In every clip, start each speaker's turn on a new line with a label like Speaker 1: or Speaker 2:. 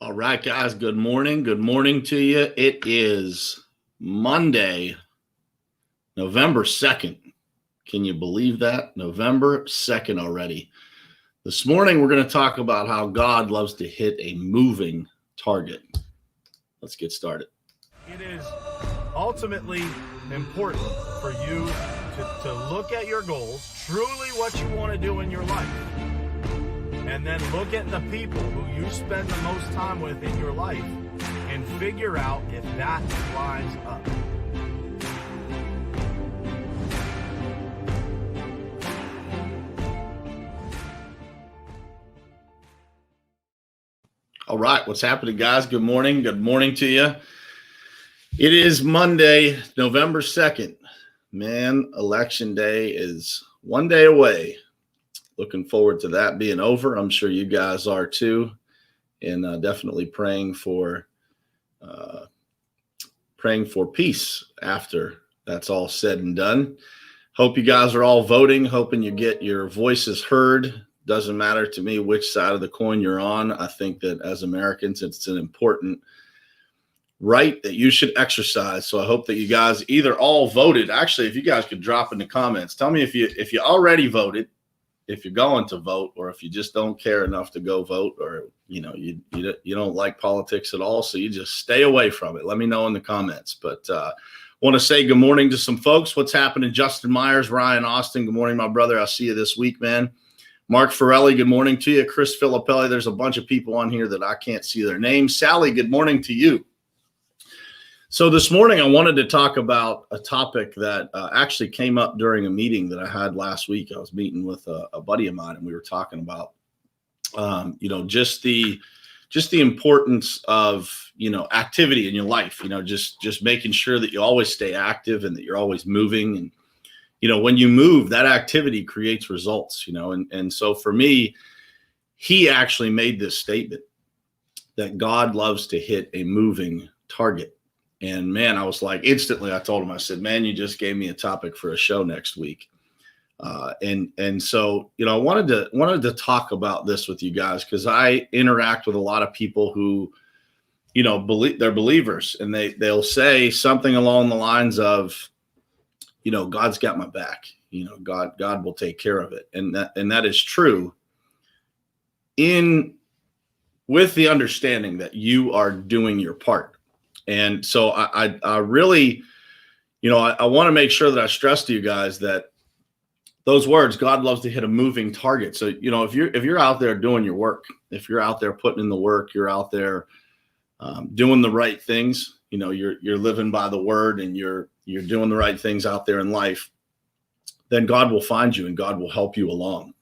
Speaker 1: All right, guys. Good morning. Good morning to you. It is Monday, November 2nd. Can you believe that? November 2nd already. This morning, we're going to talk about how God loves to hit a moving target. Let's get started.
Speaker 2: It is ultimately important for you to look at your goals, truly what you want to do in your life, and then look at the people who you spend the most time with in your life and figure out if that lines up.
Speaker 1: All right, what's happening, guys? Good morning. Good morning to you. It is Monday, November 2nd. Man, Election Day is one day away. Looking forward to that being over. I'm sure you guys are too, and definitely praying for peace after that's all said and done. Hope you guys are all voting, hoping you get your voices heard. Doesn't matter to me which side of the coin you're on. I think that as Americans, it's an important right that you should exercise. So I hope that you guys either all voted. Actually, if you guys could drop in the comments, tell me if you already voted, if you're going to vote, or if you just don't care enough to go vote, or you don't like politics at all, so you just stay away from it. Let me know in the comments. But want to say good morning to some folks. What's happening? Justin Myers, Ryan Austin. Good morning, my brother. I'll see you this week, man. Mark Farelli, good morning to you. Chris Filippelli, there's a bunch of people on here that I can't see their names. Sally, good morning to you. So this morning, I wanted to talk about a topic that actually came up during a meeting that I had last week. I was meeting with a buddy of mine, and we were talking about, just the importance of, activity in your life. Just making sure that you always stay active and that you're always moving. And when you move, that activity creates results. And so for me, he actually made this statement that God loves to hit a moving target. And man, I was like, instantly, I told him, I said, man, you just gave me a topic for a show next week. And so, I wanted to talk about this with you guys, because I interact with a lot of people who, believe they're believers, and they'll say something along the lines of, God's got my back, God will take care of it. And that is true, with the understanding that you are doing your part. And so I really, I want to make sure that I stress to you guys that those words, God loves to hit a moving target. So, if you're out there doing your work, if you're out there putting in the work, you're out there doing the right things, you're living by the word, and you're doing the right things out there in life, then God will find you and God will help you along,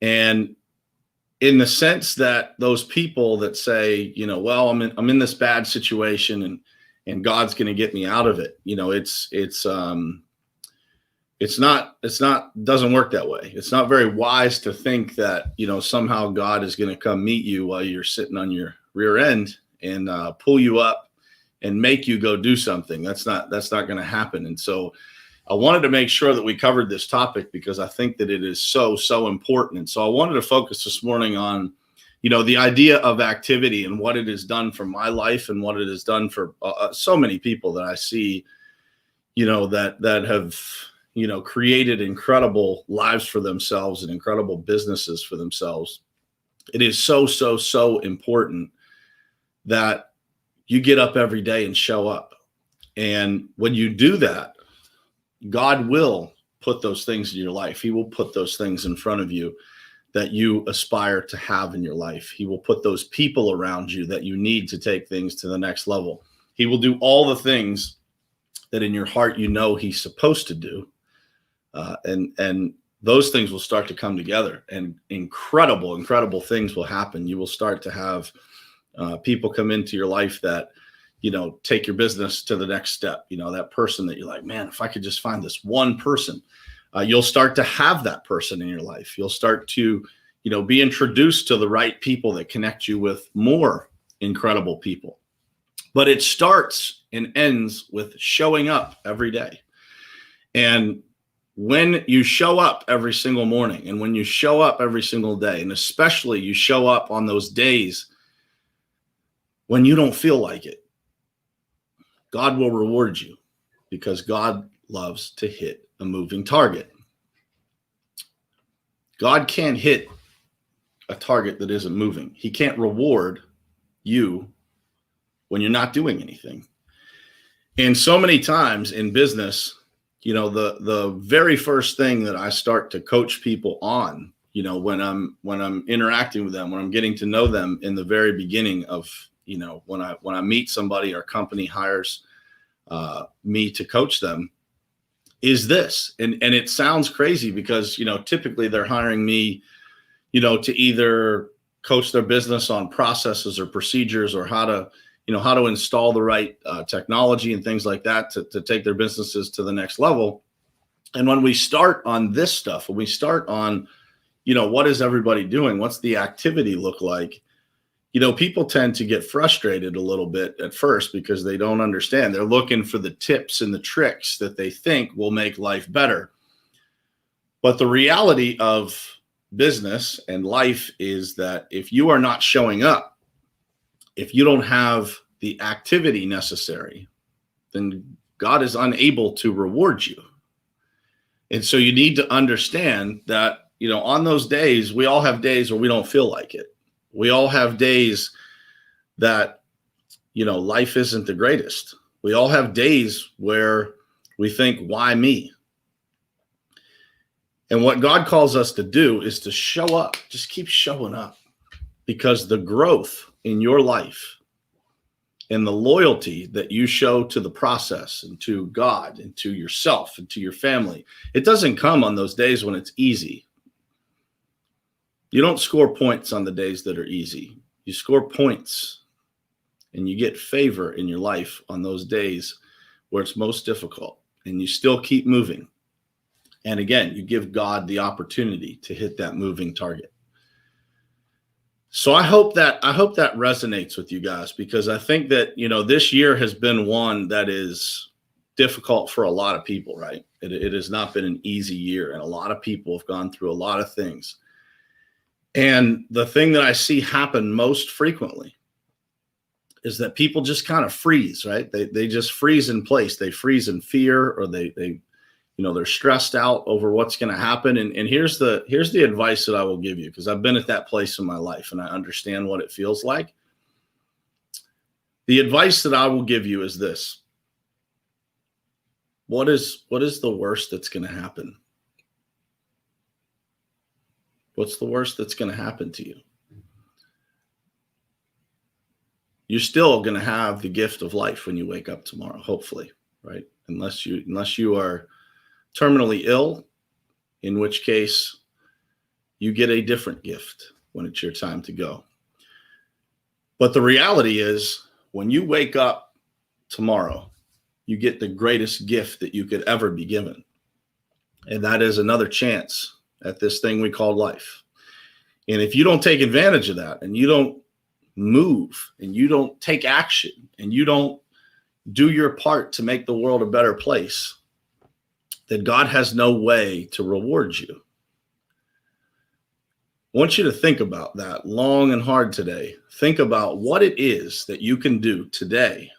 Speaker 1: and in the sense that those people that say, well, I'm in this bad situation, and God's going to get me out of it. Doesn't work that way. It's not very wise to think that, somehow God is going to come meet you while you're sitting on your rear end and pull you up and make you go do something. That's not going to happen. And so I wanted to make sure that we covered this topic, because I think that it is so, so important. And so I wanted to focus this morning on, the idea of activity and what it has done for my life and what it has done for so many people that I see, that have, created incredible lives for themselves and incredible businesses for themselves. It is so, so, so important that you get up every day and show up. And when you do that, God will put those things in your life. He will put those things in front of you that you aspire to have in your life. He will put those people around you that you need to take things to the next level. He will do all the things that in your heart He's supposed to do. And those things will start to come together, and incredible, incredible things will happen. You will start to have people come into your life that, take your business to the next step. That person that you're like, man, if I could just find this one person, you'll start to have that person in your life. You'll start to, be introduced to the right people that connect you with more incredible people. But it starts and ends with showing up every day. And when you show up every single morning, and when you show up every single day, and especially you show up on those days when you don't feel like it. God will reward you because God loves to hit a moving target. God can't hit a target that isn't moving. He can't reward you when you're not doing anything. And so many times in business, the very first thing that I start to coach people on, when I'm interacting with them, when I'm getting to know them in the very beginning of, when I meet somebody, our company hires me to coach them, is this. And it sounds crazy because, typically they're hiring me, to either coach their business on processes or procedures or how to install the right technology and things like that to take their businesses to the next level. And when we start on this stuff, when we start on, what is everybody doing? What's the activity look like? People tend to get frustrated a little bit at first because they don't understand. They're looking for the tips and the tricks that they think will make life better. But the reality of business and life is that if you are not showing up, if you don't have the activity necessary, then God is unable to reward you. And so you need to understand that, on those days, we all have days where we don't feel like it. We all have days that, life isn't the greatest. We all have days where we think, why me? And what God calls us to do is to show up. Just keep showing up, because the growth in your life and the loyalty that you show to the process and to God and to yourself and to your family, it doesn't come on those days when it's easy. You don't score points on the days that are easy. You score points and you get favor in your life on those days where it's most difficult, and you still keep moving. And again, you give God the opportunity to hit that moving target. So I hope that resonates with you guys, because I think that, this year has been one that is difficult for a lot of people, right? It has not been an easy year, and a lot of people have gone through a lot of things. And the thing that I see happen most frequently is that people just kind of freeze, right? They just freeze in place. They freeze in fear, or they're stressed out over what's going to happen. And here's the advice that I will give you, because I've been at that place in my life and I understand what it feels like. The advice that I will give you is this. What is the worst that's going to happen? What's the worst that's going to happen to you? You're still going to have the gift of life when you wake up tomorrow, hopefully, right? Unless you are terminally ill, in which case you get a different gift when it's your time to go. But the reality is, when you wake up tomorrow, you get the greatest gift that you could ever be given. And that is another chance at this thing we call life. And if you don't take advantage of that, and you don't move, and you don't take action, and you don't do your part to make the world a better place, then God has no way to reward you. I want you to think about that long and hard today. Think about what it is that you can do today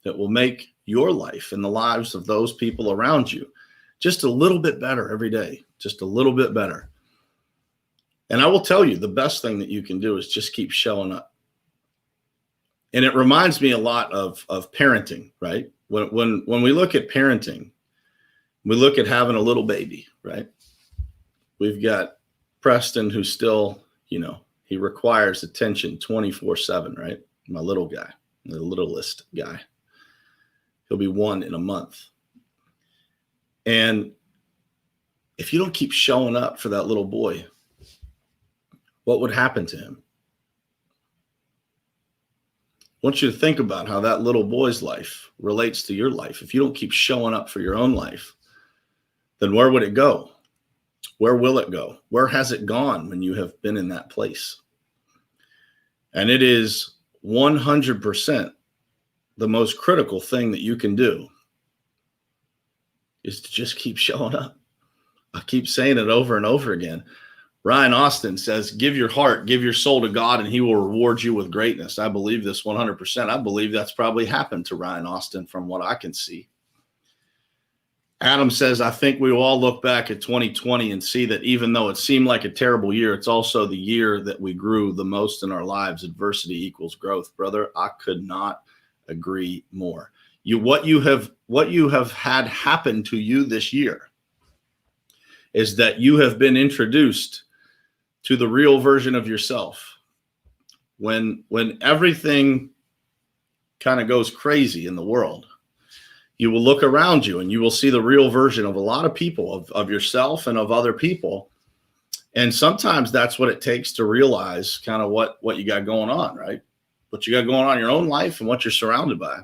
Speaker 1: that will make your life and the lives of those people around you just a little bit better every day, just a little bit better. And I will tell you, the best thing that you can do is just keep showing up. And it reminds me a lot of parenting, right? When we look at parenting, we look at having a little baby, right? We've got Preston, who's still, he requires attention 24/7, right? My little guy, the littlest guy. He'll be 1 in a month. And if you don't keep showing up for that little boy, what would happen to him? I want you to think about how that little boy's life relates to your life. If you don't keep showing up for your own life, then where would it go? Where will it go? Where has it gone when you have been in that place? And it is 100% the most critical thing that you can do is to just keep showing up. I keep saying it over and over again. Ryan Austin says, give your heart, give your soul to God, and he will reward you with greatness. I believe this 100%. I believe that's probably happened to Ryan Austin from what I can see. Adam says, I think we will all look back at 2020 and see that even though it seemed like a terrible year, it's also the year that we grew the most in our lives. Adversity equals growth. Brother, I could not agree more. What you have had happen to you this year is that you have been introduced to the real version of yourself. When everything kind of goes crazy in the world, you will look around you and you will see the real version of a lot of people, of yourself and of other people. And sometimes that's what it takes to realize kind of what you got going on, right? What you got going on in your own life and what you're surrounded by.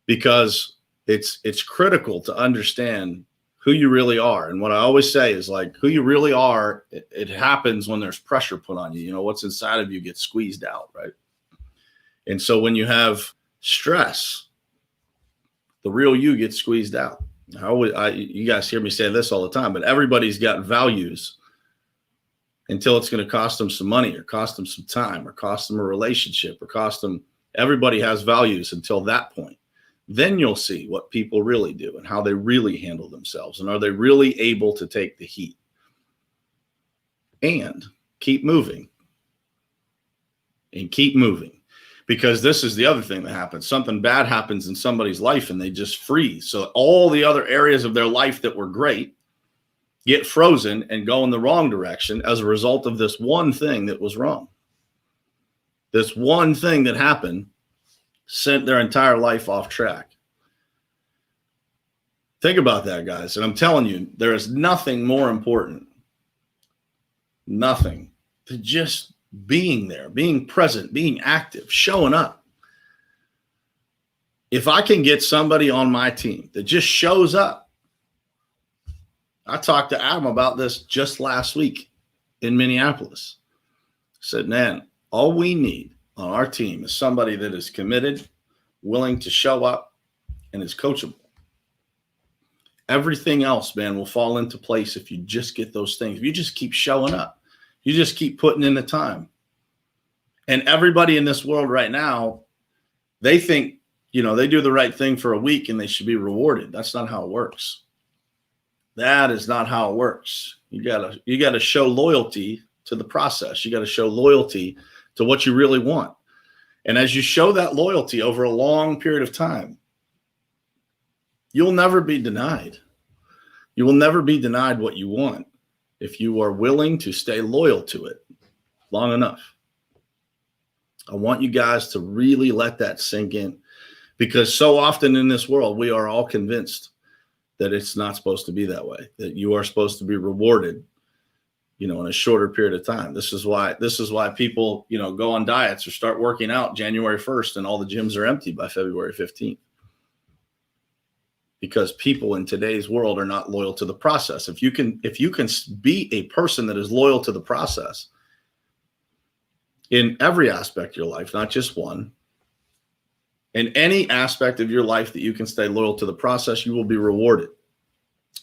Speaker 1: Because it's critical to understand who you really are. And what I always say is, like, who you really are, it happens when there's pressure put on you. You know, what's inside of you gets squeezed out, right? And so when you have stress, the real you gets squeezed out. You guys hear me say this all the time, but everybody's got values until it's going to cost them some money or cost them some time or cost them a relationship or cost them. Everybody has values until that point. Then you'll see what people really do and how they really handle themselves. And are they really able to take the heat and keep moving and keep moving? Because this is the other thing that happens. Something bad happens in somebody's life and they just freeze. So all the other areas of their life that were great get frozen and go in the wrong direction as a result of this one thing that was wrong. This one thing that happened sent their entire life off track. Think about that, guys. And I'm telling you, there is nothing more important, nothing, to just being there, being present, being active, showing up. If I can get somebody on my team that just shows up, I talked to Adam about this just last week in Minneapolis. I said, man, all we need on our team is somebody that is committed, willing to show up, and is coachable. Everything else, man, will fall into place if you just get those things. If you just keep showing up, you just keep putting in the time. And everybody in this world right now, they think, they do the right thing for a week and they should be rewarded. That's not how it works. That is not how it works. You gotta show loyalty to the process. You got to show loyalty to what you really want. And as you show that loyalty over a long period of time, you'll never be denied. You will never be denied what you want if you are willing to stay loyal to it long enough. I want you guys to really let that sink in, because so often in this world, we are all convinced that it's not supposed to be that way, that you are supposed to be rewarded, in a shorter period of time. This is why people, go on diets or start working out January 1st and all the gyms are empty by February 15th. Because people in today's world are not loyal to the process. If you can be a person that is loyal to the process in every aspect of your life, not just one, in any aspect of your life that you can stay loyal to the process, you will be rewarded,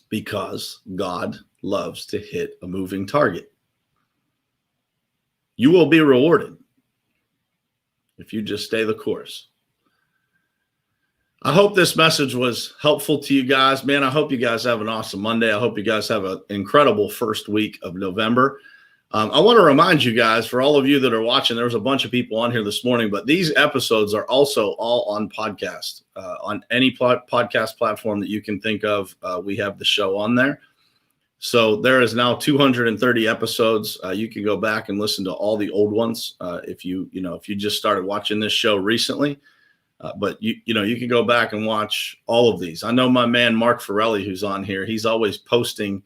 Speaker 1: because God loves to hit a moving target. You will be rewarded if you just stay the course. I hope this message was helpful to you guys. Man, I hope you guys have an awesome Monday. I hope you guys have an incredible first week of November. I want to remind you guys, for all of you that are watching, there was a bunch of people on here this morning, but these episodes are also all on podcast. On any podcast platform that you can think of, we have the show on there. So there is now 230 episodes. You can go back and listen to all the old ones if you just started watching this show recently. But you can go back and watch all of these. I know my man Mark Farelli, who's on here, he's always posting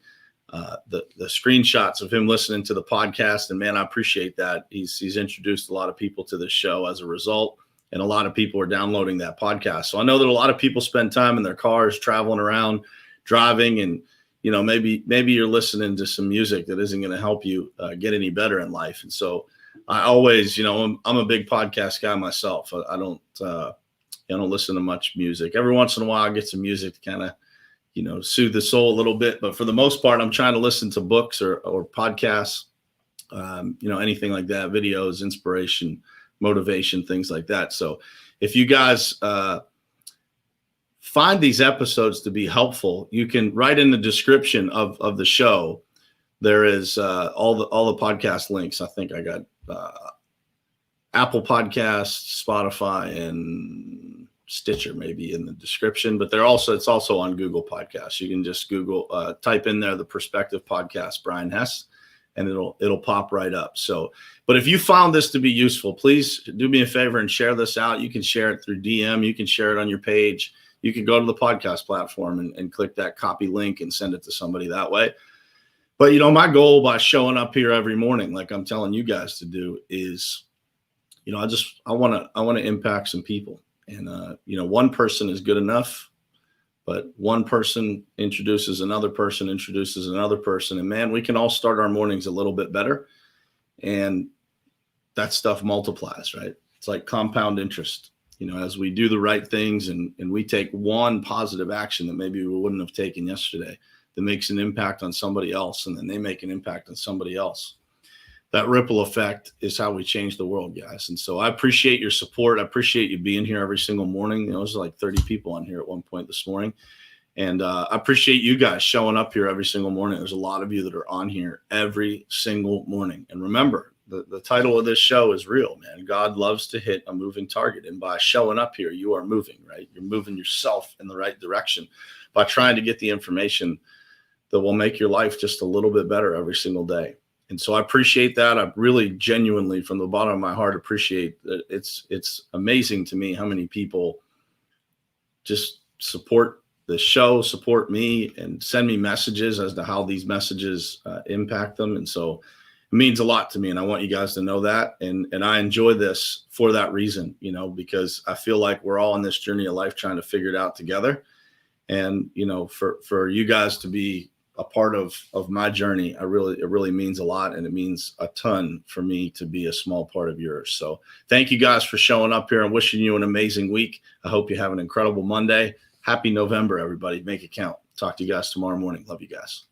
Speaker 1: the screenshots of him listening to the podcast, and man, I appreciate that. He's introduced a lot of people to this show as a result, and a lot of people are downloading that podcast. So I know that a lot of people spend time in their cars traveling around, driving, and maybe you're listening to some music that isn't going to help you get any better in life. And so I always, I'm a big podcast guy myself. I don't listen to much music. Every once in a while, I get some music to kind of, soothe the soul a little bit. But for the most part, I'm trying to listen to books or podcasts anything like that, videos, inspiration, motivation, things like that. So if you guys find these episodes to be helpful, you can write in the description of the show. There is all the podcast links. I think I got Apple Podcasts, Spotify, and Stitcher maybe in the description, but it's also on Google Podcasts. You can just type in there the Perspective Podcast, Brian Hess, and it'll pop right up. So, but if you found this to be useful, please do me a favor and share this out. You can share it through DM. You can share it on your page. You can go to the podcast platform and click that copy link and send it to somebody that way. But, my goal by showing up here every morning, like I'm telling you guys to do, is, I want to impact some people. And, one person is good enough, but one person introduces another person, and man, we can all start our mornings a little bit better. And that stuff multiplies, right? It's like compound interest. As we do the right things and we take one positive action that maybe we wouldn't have taken yesterday, that makes an impact on somebody else, and then they make an impact on somebody else. That ripple effect is how we change the world, guys. And so I appreciate your support. I appreciate you being here every single morning. There's like 30 people on here at one point this morning. And I appreciate you guys showing up here every single morning. There's a lot of you that are on here every single morning. And remember, the title of this show is real, man. God loves to hit a moving target. And by showing up here, you are moving, right? You're moving yourself in the right direction by trying to get the information that will make your life just a little bit better every single day. And so I appreciate that. I really genuinely, from the bottom of my heart, appreciate that. It's amazing to me how many people just support the show, support me, and send me messages as to how these messages impact them. And so it means a lot to me, and I want you guys to know that. And I enjoy this for that reason, because I feel like we're all on this journey of life trying to figure it out together. And, for you guys to be a part of my journey, it really means a lot, and it means a ton for me to be a small part of yours. So thank you guys for showing up here. I'm wishing you an amazing week. I hope you have an incredible Monday. Happy November, everybody. Make it count. Talk to you guys tomorrow morning. Love you guys.